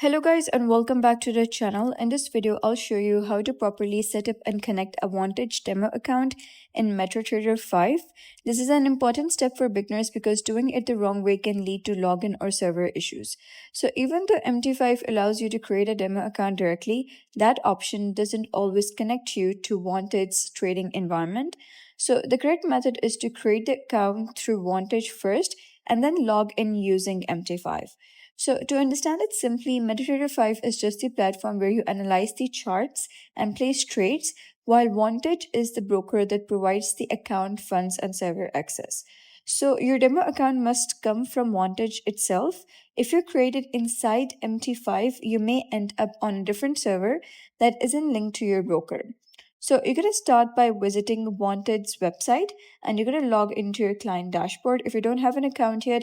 Hello guys and welcome back to the channel. In this video, I'll show you how to properly set up and connect a Vantage demo account in MetaTrader 5. This is an important step for beginners because doing it the wrong way can lead to login or server issues. So even though MT5 allows you to create a demo account directly, that option doesn't always connect you to Vantage's trading environment. So the correct method is to create the account through Vantage first and then log in using MT5. So, to understand it simply, MetaTrader 5 is just the platform where you analyze the charts and place trades, while Vantage is the broker that provides the account, funds, and server access. So, your demo account must come from Vantage itself. If you create it inside MT5, you may end up on a different server that isn't linked to your broker. So you're going to start by visiting Vantage's website and you're going to log into your client dashboard. If you don't have an account yet,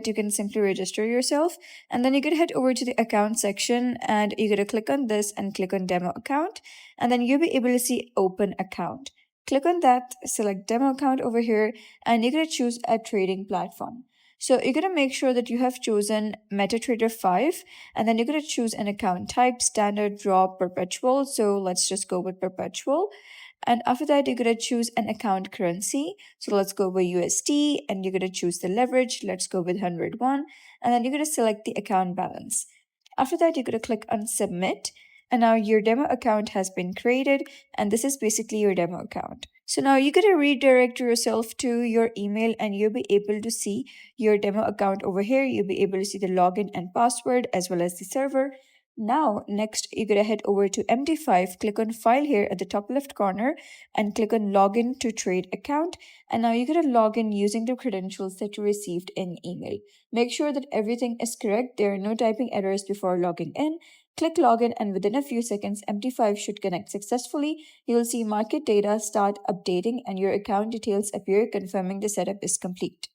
you can simply register yourself and then you're going to head over to the account section and you're going to click on this and click on demo account and then you'll be able to see open account. Click on that, select demo account over here and you're going to choose a trading platform. So you're going to make sure that you have chosen MetaTrader 5 and then you're going to choose an account type, standard, draw, perpetual. So let's just go with perpetual. And after that, you're going to choose an account currency. So let's go with USD and you're going to choose the leverage. Let's go with 101. And then you're going to select the account balance. After that, you're going to click on submit. And now your demo account has been created. And this is basically your demo account. So now you're going to redirect yourself to your email and you'll be able to see your demo account over here. You'll be able to see the login and password as well as the server. Now, next, you're going to head over to MT5, click on File here at the top left corner, and click on Login to Trade Account. And now you're going to log in using the credentials that you received in email. Make sure that everything is correct. There are no typing errors before logging in. Click Login, and within a few seconds, MT5 should connect successfully. You'll see market data start updating, and your account details appear, confirming the setup is complete.